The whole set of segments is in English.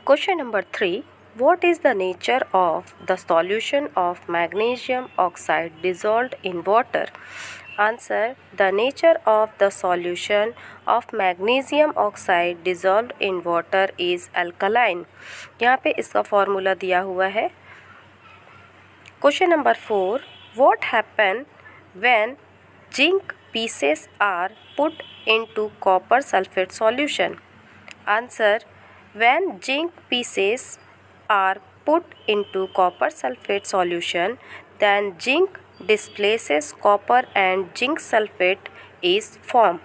Question number 3. What is the nature of the solution of magnesium oxide dissolved in water? Answer. The nature of the solution of magnesium oxide dissolved in water is alkaline. यहाँ पे इसका formula दिया हुआ है. Question number 4. What happen when zinc pieces are put into copper sulfate solution? Answer. When zinc pieces are put into copper sulfate solution, then zinc displaces copper and zinc sulfate is formed.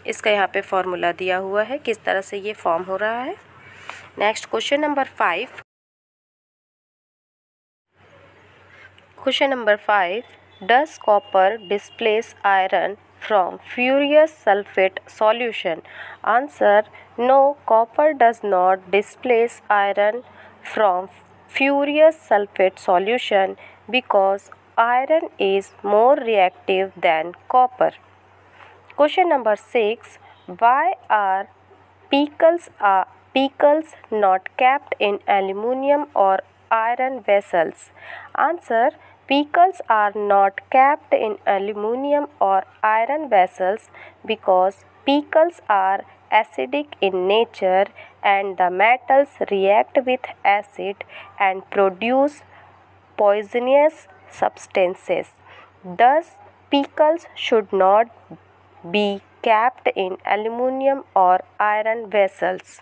इसका यहाँ पे formula दिया हुआ है किस तरह से ये फॉर्म हो रहा है. Next question number 5. Question number 5. Does copper displace iron from furious sulfate solution? Answer. No, copper does not displace iron from furious sulfate solution because iron is more reactive than copper. Question number 6. Why are pickles not kept in aluminium or iron vessels? Answer. Pickles are not kept in aluminium or iron vessels because pickles are acidic in nature and the metals react with acid and produce poisonous substances. Thus, pickles should not be kept in aluminium or iron vessels.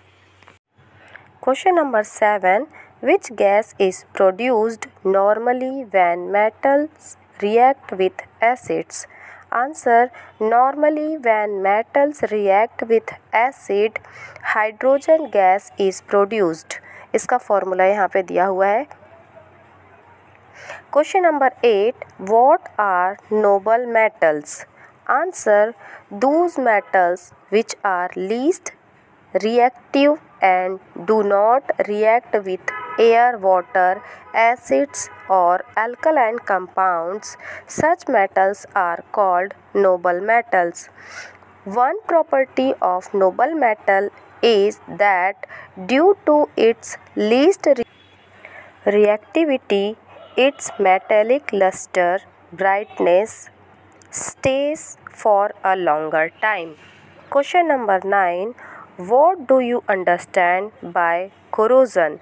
Question number 7. Which gas is produced normally when metals react with acids? Answer. Normally when metals react with acid, hydrogen gas is produced. इसका formula यहाँ पे दिया हुआ है. Question number 8. What are noble metals? Answer. Those metals which are least reactive and do not react with air, water, acids or alkaline compounds. Such metals are called noble metals. One property of noble metal is that due to its least reactivity, its metallic luster, brightness stays for a longer time. Question number 9. What do you understand by corrosion?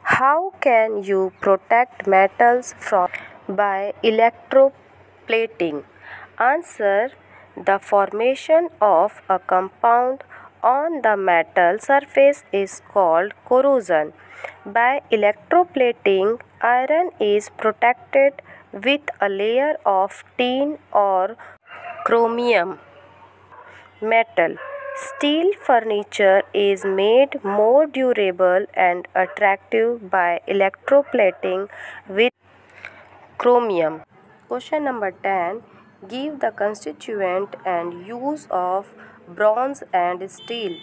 How can you protect metals from by electroplating? Answer. The formation of a compound on the metal surface is called corrosion. By electroplating, iron is protected with a layer of tin or chromium metal. Steel furniture is made more durable and attractive by electroplating with chromium. Question number 10. Give the constituent and use of bronze and steel.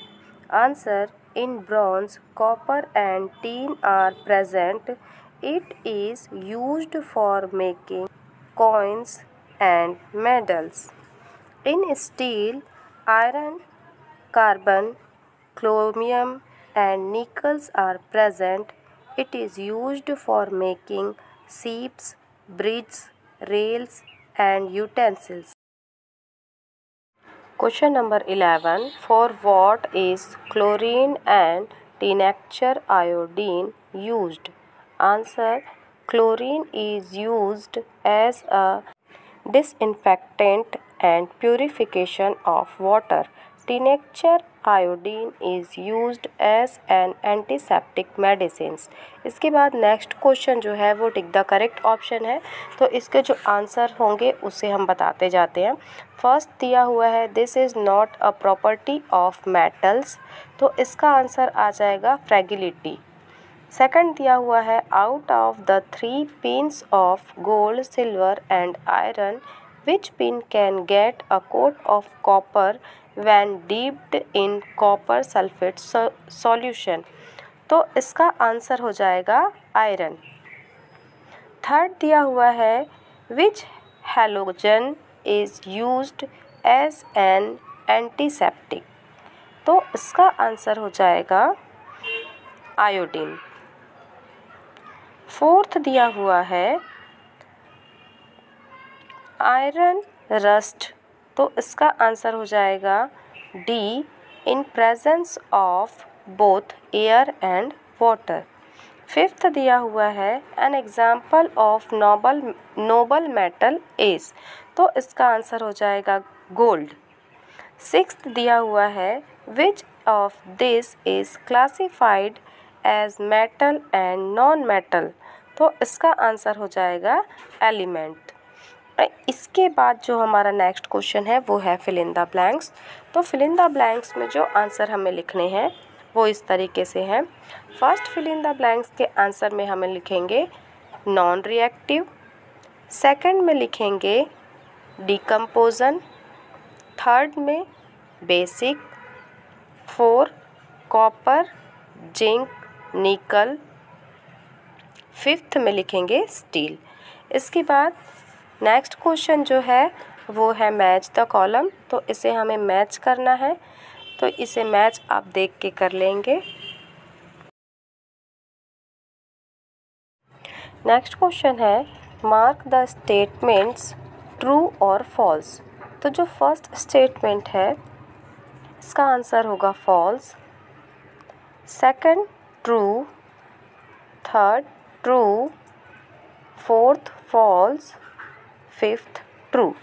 Answer. In bronze, copper and tin are present. It is used for making coins and medals. In steel, iron, carbon, chromium and nickels are present. It is used for making ships, bridges, rails and utensils. Question number 11. For what is chlorine and denatured iodine used? Answer. Chlorine is used as a disinfectant and purification of water. Denatured iodine is used as an antiseptic medicines. इसके बाद next question जो है वो tick the correct option है. तो इसके जो answer होंगे उसे हम बताते जाते हैं. फर्स्ट दिया हुआ है this is not a property of metals. तो इसका आंसर आ जाएगा फ्रैगिलिटी. सेकंड दिया हुआ है out of the 3 pins of gold, silver and iron which pin can get a coat of copper when dipped in copper sulfate solution. तो इसका answer हो जाएगा आयरन. थर्ड दिया हुआ है which halogen is used as an antiseptic. तो इसका answer हो जाएगा आयोडीन। फोर्थ दिया हुआ है आयरन रस्ट, तो इसका आंसर हो जाएगा D, in presence of both air and water. Fifth दिया हुआ है an example of noble metal is, तो इसका आंसर हो जाएगा गोल्ड। सिक्स्थ दिया हुआ है which of this is classified as metal and non metal, तो इसका आंसर हो जाएगा एलिमेंट। इसके बाद जो हमारा नेक्स्ट क्वेश्चन है वो है फिल इन द ब्लैंक्स। तो फिल इन द ब्लैंक्स में जो आंसर हमें लिखने हैं वो इस तरीके से हैं। First fill in the blanks के आंसर में हमें लिखेंगे नॉन रिएक्टिव, सेकंड में लिखेंगे डिकम्पोजन, थर्ड में basic, four copper, zinc, nickel, fifth में लिखेंगे स्टील। इसके बाद नेक्स्ट क्वेश्चन जो है वो है मैच द कॉलम, तो इसे हमें मैच करना है, तो इसे मैच आप देख के कर लेंगे। नेक्स्ट क्वेश्चन है मार्क द स्टेटमेंट्स ट्रू और फॉल्स। तो जो फर्स्ट स्टेटमेंट है इसका आंसर होगा false, second true, third true, fourth false, fifth true.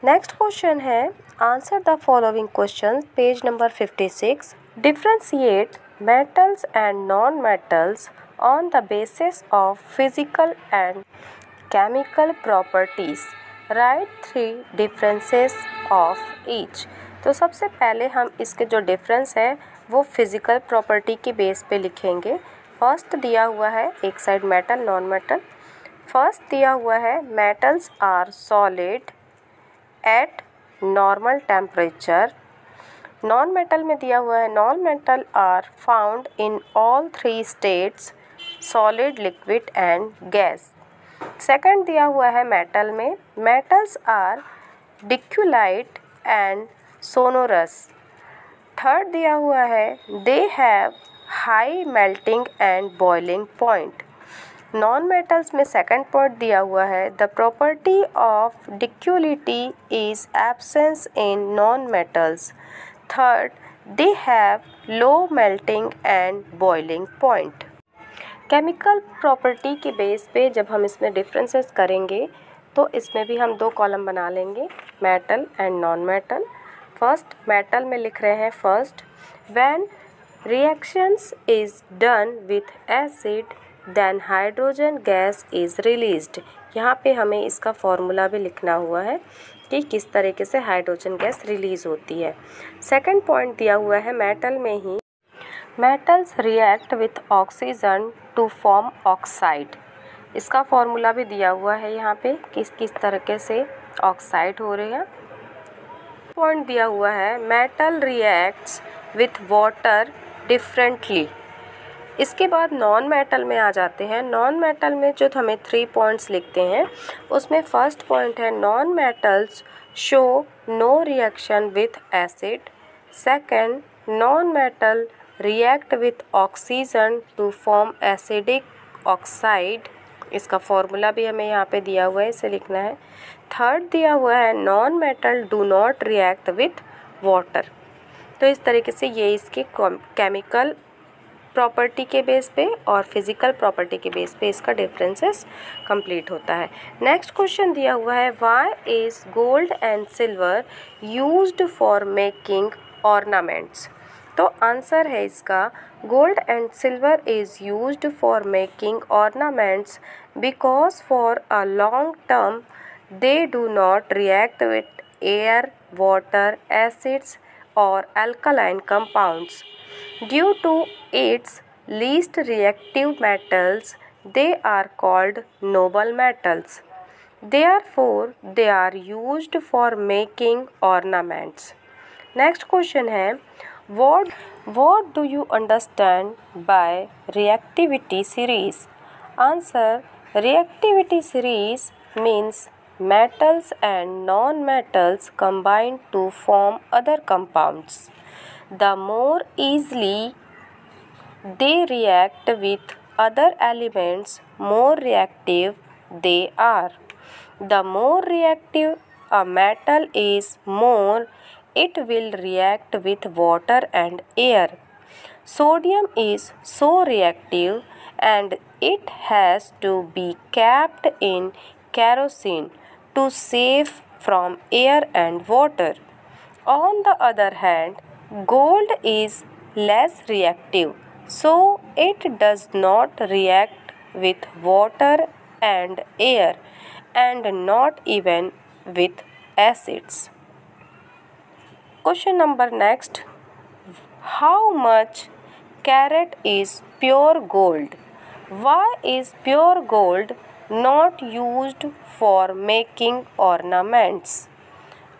Next question है answer the following question, page number 56। Differentiate metals and non metals on the basis of physical and chemical properties, write 3 differences of each. तो सबसे पहले हम इसके जो difference है वो physical property के बेस पे लिखेंगे। फर्स्ट दिया हुआ है एक side metal non metal. First दिया हुआ है metals are solid at normal temperature. Non metal में दिया हुआ है non metal are found in all 3 states, solid, liquid and gas. Second दिया हुआ है मेटल में metals are ductile and sonorous. Third दिया हुआ है they have high melting and boiling point. Non metals में सेकंड पॉइंट दिया हुआ है the property of डिक्यूलिटी is absence in non metals. Third they have low melting and boiling point. Chemical property के base पे जब हम इसमें डिफरेंसेस करेंगे तो इसमें भी हम 2 कॉलम बना लेंगे, metal and non metal. First metal में लिख रहे हैं first when reactions is done with acid then hydrogen gas is released. यहाँ पे हमें इसका फॉर्मूला भी लिखना हुआ है कि किस तरीके से हाइड्रोजन गैस रिलीज होती है। सेकंड पॉइंट दिया हुआ है मेटल में ही metals react with oxygen to form oxide. इसका फॉर्मूला भी दिया हुआ है यहाँ पे किस किस तरीके से ऑक्साइड हो रहे हैं। पॉइंट दिया हुआ है metal reacts with water differently. इसके बाद नॉन मेटल में आ जाते हैं। नॉन मेटल में जो हमें 3 पॉइंट्स लिखते हैं उसमें फर्स्ट पॉइंट है non metals show no reaction with acid. Second non metal react with oxygen to form acidic oxide. इसका फॉर्मूला भी हमें यहाँ पे दिया हुआ है, इसे लिखना है। थर्ड दिया हुआ है non metal do not react with water. तो इस तरीके से ये इसके केमिकल प्रॉपर्टी के बेस पे और फिजिकल प्रॉपर्टी के बेस पे इसका डिफरेंसेस कंप्लीट होता है। नेक्स्ट क्वेश्चन दिया हुआ है why is gold and silver used for making ornaments. तो आंसर है इसका gold and silver is used for making ornaments because for a long term they do not react with air, water, acids और alkaline compounds. Due to its least reactive metals, they are called noble metals. Therefore, they are used for making ornaments. Next question है what do you understand by reactivity series? Answer reactivity series means metals and non-metals combine to form other compounds. The more easily they react with other elements, more reactive they are. The more reactive a metal is, more it will react with water and air. Sodium is so reactive and it has to be kept in kerosene to save from air and water. On the other hand, gold is less reactive, so it does not react with water and air and not even with acids. Question number next. How much carat is pure gold? Why is pure gold not used for making ornaments?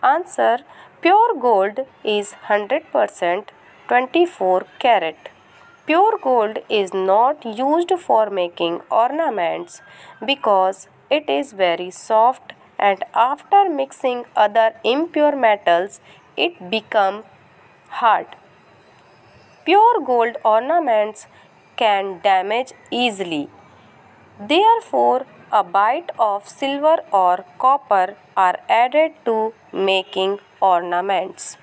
Answer. Pure gold is 100% 24 carat. Pure gold is not used for making ornaments because it is very soft and after mixing other impure metals it becomes hard. Pure gold ornaments can damage easily. Therefore, a bite of silver or copper are added to making ornaments.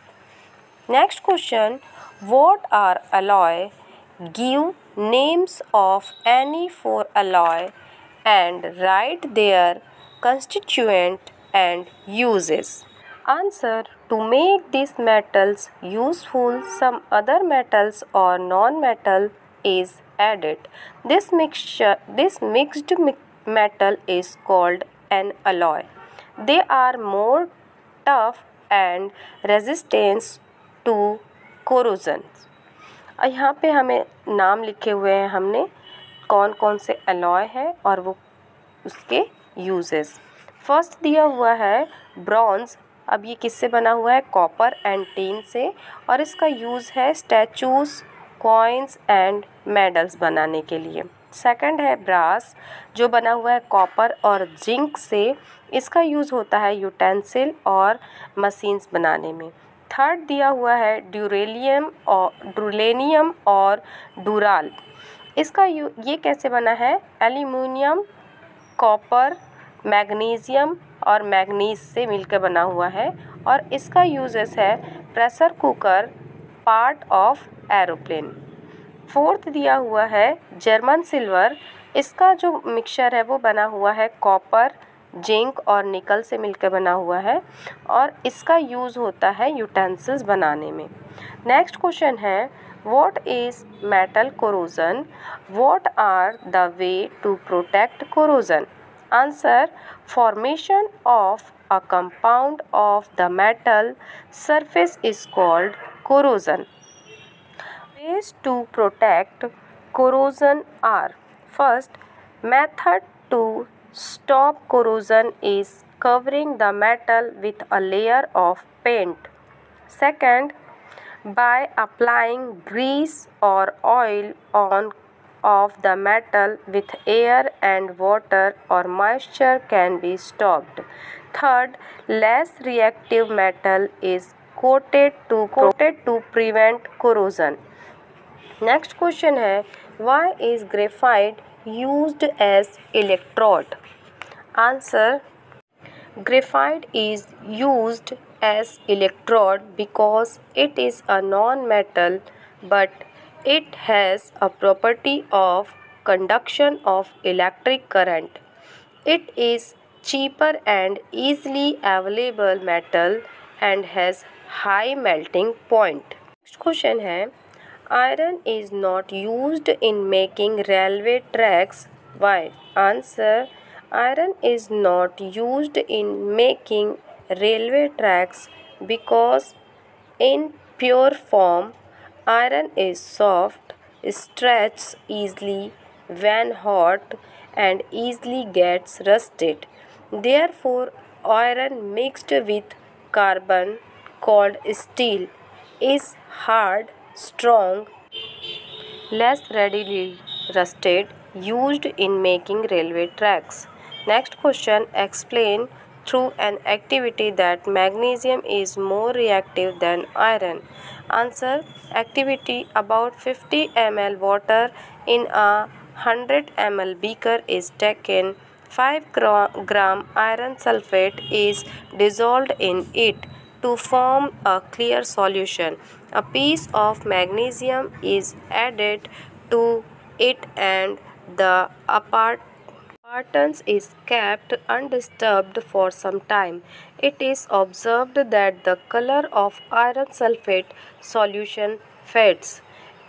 Next question. What are alloy? Give names of any four alloy and write their constituent and uses. Answer. To make these metals useful, some other metals or non-metal is added. This mixed metal is called an alloy. They are more tough and resistant to corrosion. यहाँ पे हमें नाम लिखे हुए हैं हमने कौन कौन से अलॉय है और वो उसके यूजेस. फर्स्ट दिया हुआ है ब्रॉन्ज. अब ये किससे बना हुआ है? कॉपर एंड टीन से और इसका यूज़ है स्टैचूज, कॉइन्स एंड मेडल्स बनाने के लिए. सेकंड है ब्रास जो बना हुआ है कॉपर और जिंक से. इसका यूज़ होता है यूटेंसिल और मशीन्स बनाने में. थर्ड दिया हुआ है ड्यूरेनियम और डुराल. इसका ये कैसे बना है? एल्यूमिनियम, कॉपर, मैग्नीशियम और मैग्नीज से मिलकर बना हुआ है और इसका यूजेस है pressure cooker, part of aeroplane. Fourth दिया हुआ है जर्मन सिल्वर. इसका जो मिक्सचर है वो बना हुआ है कॉपर, जिंक और निकल से मिलकर बना हुआ है और इसका यूज़ होता है यूटेंसिल्स बनाने में. नेक्स्ट क्वेश्चन है what is metal corrosion? What are the way to protect corrosion? Answer. Formation of a compound of the metal surface is called corrosion. Ways to protect corrosion are: first, method to stop corrosion is covering the metal with a layer of paint. Second, by applying grease or oil on of the metal with air and water or moisture can be stopped. Third, less reactive metal is coated to prevent corrosion. Next question है why is graphite used as electrode? Answer. Graphite is used as electrode because it is a non-metal but it has a property of conduction of electric current. It is cheaper and easily available metal and has high melting point. Next question है iron is not used in making railway tracks. Why? Answer. Iron is not used in making railway tracks because in pure form iron is soft, stretches easily when hot and easily gets rusted. Therefore, iron mixed with carbon called steel is hard, strong, less readily rusted, used in making railway tracks. Next question, explain through an activity that magnesium is more reactive than iron? Answer. Activity. About 50 ml water in a 100 ml beaker is taken. 5 gram iron sulfate is dissolved in it to form a clear solution. A piece of magnesium is added to it and the Spartans is kept undisturbed for some time. It is observed that the color of iron sulfate solution fades.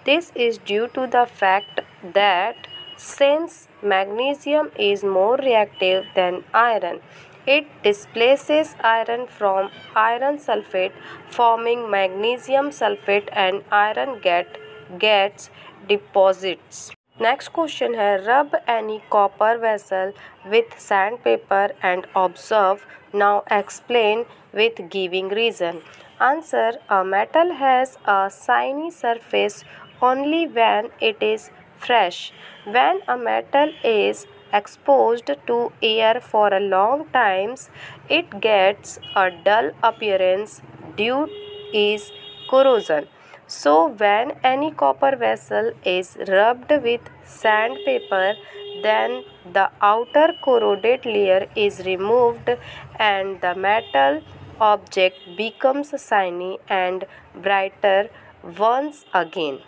This is due to the fact that since magnesium is more reactive than iron, it displaces iron from iron sulfate, forming magnesium sulfate, and iron gets deposits. Next question है, rub any copper vessel with sandpaper and observe. Now explain with giving reason. Answer. A metal has a shiny surface only when it is fresh. When a metal is exposed to air for a long time, it gets a dull appearance due is corrosion. So when any copper vessel is rubbed with sandpaper, then the outer corroded layer is removed and the metal object becomes shiny and brighter once again.